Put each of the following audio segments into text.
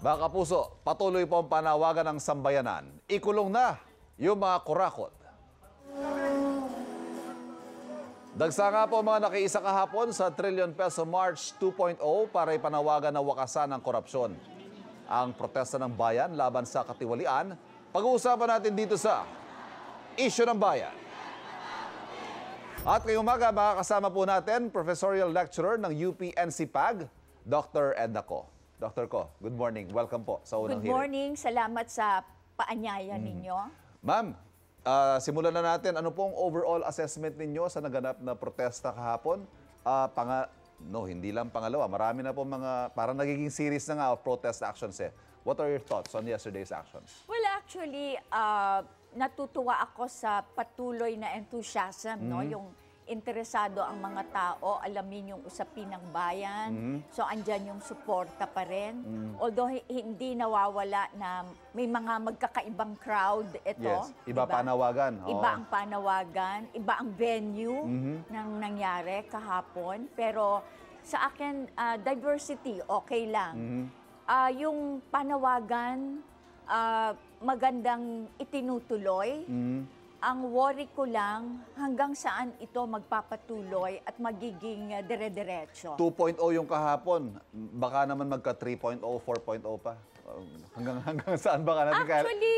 Mga kapuso, patuloy po ang panawagan ng sambayanan. Ikulong na yung mga kurakot. Dagsa nga po mga nakiisa kahapon sa Trillion Peso March 2.0 para ipanawagan na wakasan ng korupsyon. Ang protesta ng bayan laban sa katiwalian, pag-uusapan natin dito sa Issue ng Bayan. At ngayong umaga, makakasama po natin Professorial Lecturer ng UP-NCPAG, Dr. Edna Co. Dr. Co, good morning. Welcome po sa unang Good morning. Salamat sa paanyaya ninyo. Ma'am, simulan na natin. Ano pong overall assessment ninyo sa naganap na protesta kahapon? Hindi lang pangalawa. Marami na po mga, parang nagiging series na nga of protest actions eh. What are your thoughts on yesterday's actions? Well, actually, natutuwa ako sa patuloy na enthusiasm, no? Yung interesado ang mga tao, alamin yung usapin ng bayan. So, andyan yung suporta pa rin. Although, hindi nawawala na may mga magkakaibang crowd ito. Yes, iba panawagan. Iba ang panawagan, iba ang venue ng nangyari kahapon. Pero sa akin, diversity, okay lang. Yung panawagan, magandang itinutuloy. Ang worry ko lang hanggang saan ito magpapatuloy at magiging dire-diretso. 2.0 yung kahapon. Baka naman magka 3.0, 4.0 pa. Hanggang saan baka natin Actually,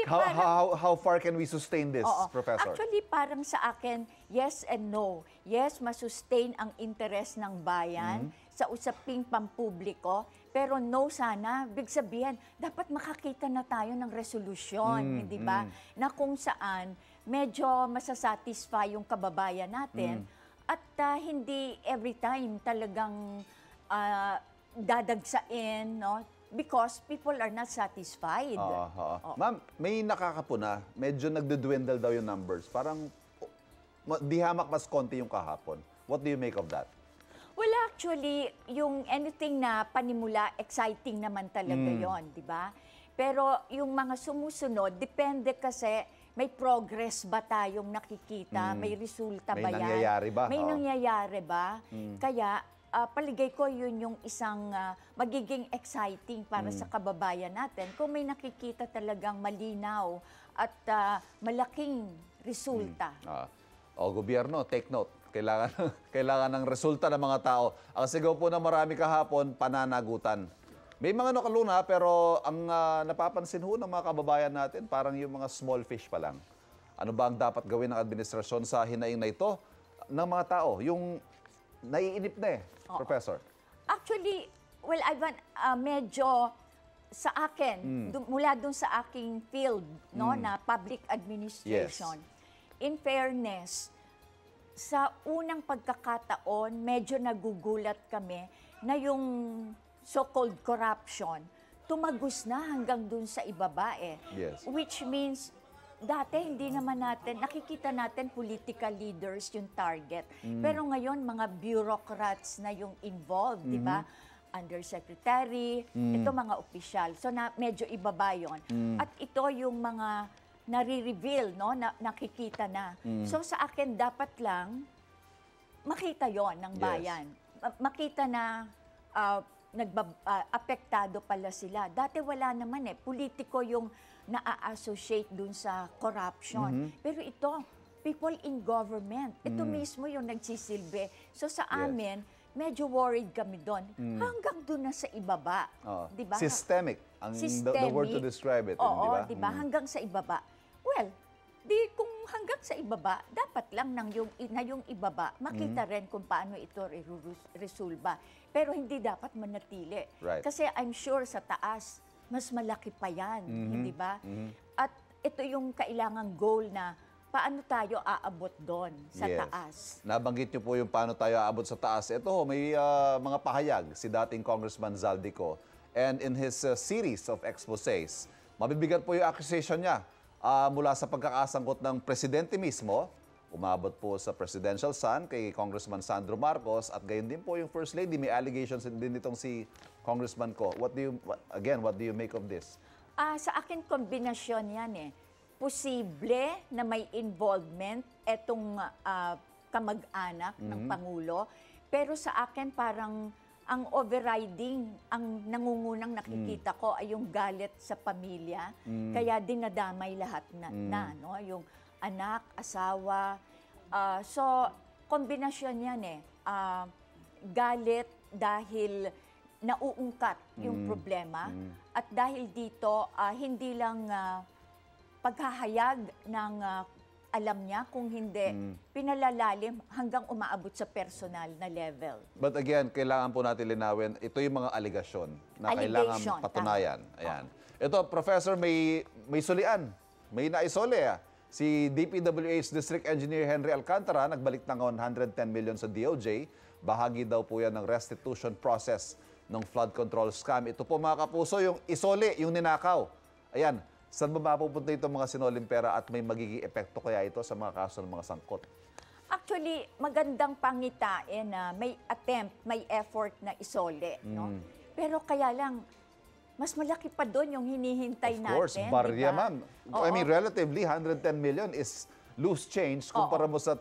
how far can we sustain this, Professor? Actually, parang sa akin, yes and no. Yes, masustain ang interes ng bayan sa usaping pampubliko. Pero no sana, big sabihin, dapat makakita na tayo ng resolusyon, hindi ba? Na kung saan medyo masasatisfy yung kababayan natin at hindi every time talagang dadagsain, no? Because people are not satisfied. Ma'am, may nakakapuna. Medyo nagdudwendle daw yung numbers. Parang di hamak mas konti yung kahapon. What do you make of that? Well, actually, yung anything na panimula, exciting naman talaga yon, di ba? Pero yung mga sumusunod, depende kasi may progress ba tayong nakikita, may resulta ba yan? May nangyayari ba? May nangyayari ba? Kaya, paligay ko yun yung isang magiging exciting para sa kababayan natin kung may nakikita talagang malinaw at malaking resulta. Gobyerno, take note. Kailangan ng resulta ng mga tao. Ang sigaw po ng marami kahapon, pananagutan. May mga nakaluna pero ang napapansin ho ng mga kababayan natin, parang yung mga small fish pa lang. Ano ba ang dapat gawin ng administrasyon sa hinaing na ito ng mga tao? Yung naiinip na Professor. Actually, well, Ivan, medyo sa akin, mula dun sa aking field, no, na public administration, in fairness, sa unang pagkakataon, medyo nagugulat kami na yung so-called corruption, tumagos na hanggang dun sa ibaba Yes. Which means, dati hindi naman natin, nakikita natin political leaders yung target. Pero ngayon, mga bureaucrats na yung involved, di ba? Undersecretary, ito mga opisyal. So, medyo ibaba yun. At ito yung mga nare-reveal, no? Nakikita na. So, sa akin, dapat lang makita yon ng bayan. Makita na apektado pala sila. Dati wala naman politiko yung na-associate dun sa corruption. Pero ito, people in government, ito mismo yung nagsisilbi. So sa amin, medyo worried kami doon. Hanggang doon na sa ibaba. Diba? Systemic. The word to describe it. Oo, diba? Hanggang sa ibaba. Well, kung hanggang sa ibaba, dapat lang yung ibaba, makita rin kung paano ito resolba. Pero hindi dapat manatili. Right. Kasi I'm sure sa taas, mas malaki pa yan, hindi ba? At ito yung kailangang goal na paano tayo aabot doon sa taas. Nabanggit niyo po yung paano tayo aabot sa taas. Ito may mga pahayag si dating Congressman Zaldico. And in his series of exposés, mabibigat po yung accusation niya. Mula sa pagkakasangkot ng presidente mismo, umabot po sa presidential son kay Congressman Sandro Marcos at gayon din po yung First Lady. May allegations din itong si Congressman Co. What do you make of this? Sa akin, kombinasyon yan Posible na may involvement etong kamag-anak ng Pangulo. Pero sa akin, parang ang overriding, ang nangungunang nakikita ko ay yung galit sa pamilya. Kaya dinadamay lahat no? Yung anak, asawa. So, kombinasyon yan eh. Galit dahil nauungkat yung problema. At dahil dito, hindi lang paghahayag ng alam niya, kung hindi, pinalalalim hanggang umaabot sa personal na level. But again, kailangan po natin linawin, ito yung mga aligasyon na kailangan Allegation, patunayan. Ayan. Ito, Professor, may sulian. May naisole. Si DPWH District Engineer Henry Alcantara nagbalik ng 110 million sa DOJ. Bahagi daw po yan ng restitution process ng flood control scam. Ito po mga kapuso, yung isole, yung ninakaw. Ayan. Saan ba mapupunta itong mga sinoling pera at may magiging epekto kaya ito sa mga kaso ng mga sangkot? Actually, magandang pangitain na may attempt, may effort na isole. No? Pero kaya lang, mas malaki pa doon yung hinihintay natin. Of course, barya, diba? ma'am. I mean, relatively, 110 million is loose change kumpara mo sa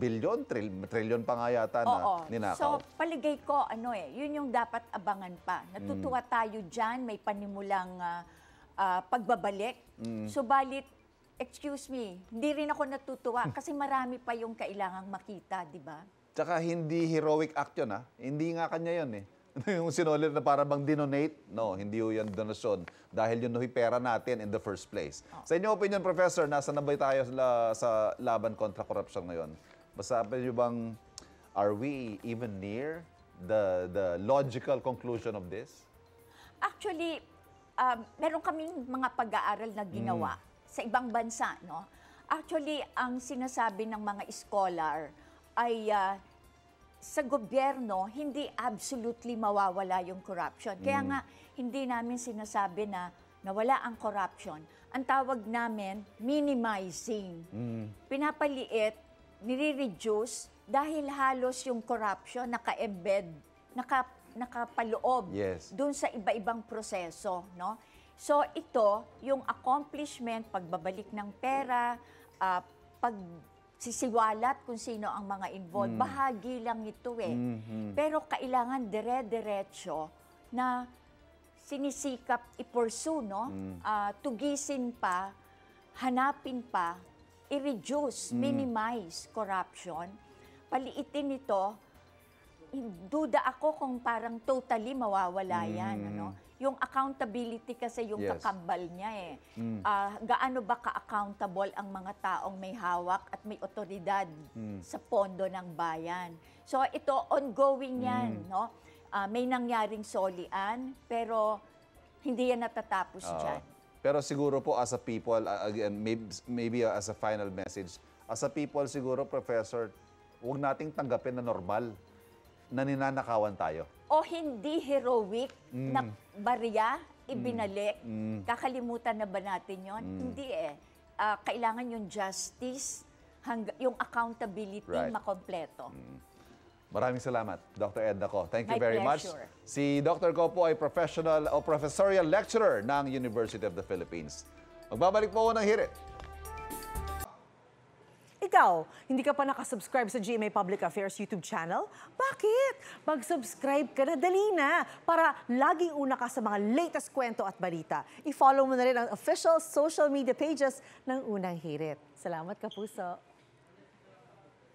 billion, trillion pa nga yata na ninakaw. So, paligay ko, yun yung dapat abangan pa. Natutuwa tayo dyan, may panimulang pagbabalik. Subalit, excuse me, hindi rin ako natutuwa kasi marami pa yung kailangang makita, di ba? Tsaka hindi heroic act yun, ha? Hindi nga kanya yun, eh. Yung sinulit na para bang dinonate, no, hindi yun donasyon. Dahil yun yung pera natin in the first place. Sa inyong opinion, Professor, nasa na ba tayo sa laban kontra korupsyon ngayon? Masabi niyo bang, are we even near the logical conclusion of this? Actually, meron kaming mga pag-aaral na ginawa sa ibang bansa, no? Actually, ang sinasabi ng mga scholar ay sa gobyerno, hindi absolutely mawawala yung corruption. Kaya nga, hindi namin sinasabi na nawala ang corruption. Ang tawag namin, minimizing. Pinapaliit, nire-reduce dahil halos yung corruption naka-embed, nakapaloob dun sa iba-ibang proseso, no? So ito, yung accomplishment, pagbabalik ng pera, pagsisiwalat kung sino ang mga involved, bahagi lang ito eh. Pero kailangan dire-diretso na sinisikap i-pursue, no? Tugisin pa, hanapin pa, i-reduce, minimize corruption, paliitin ito. Duda ako kung parang totally mawawala yan. Ano? Yung accountability kasi yung kakambal niya eh. Gaano ba ka-accountable ang mga taong may hawak at may otoridad sa pondo ng bayan? So ito, ongoing yan. No? May nangyaring solian, pero hindi yan natatapos dyan. Pero siguro po as a people, again, maybe as a final message, as a people siguro, Professor, huwag nating tanggapin na normal na ninanakawan tayo. O hindi heroic na barya, ibinalik. Kakalimutan na ba natin yon? Hindi eh. Kailangan yung justice, yung accountability makompleto. Maraming salamat, Dr. Edna Ko. Thank you My very pleasure. much. Si Dr. Ko po ay professional o professorial lecturer ng University of the Philippines. Magbabalik po ako ng hirit. Ikaw, hindi ka pa nakasubscribe sa GMA Public Affairs YouTube channel? Bakit? Mag-subscribe ka na, dali na, para laging una ka sa mga latest kwento at balita. I-follow mo na rin ang official social media pages ng Unang Hirit. Salamat, Kapuso.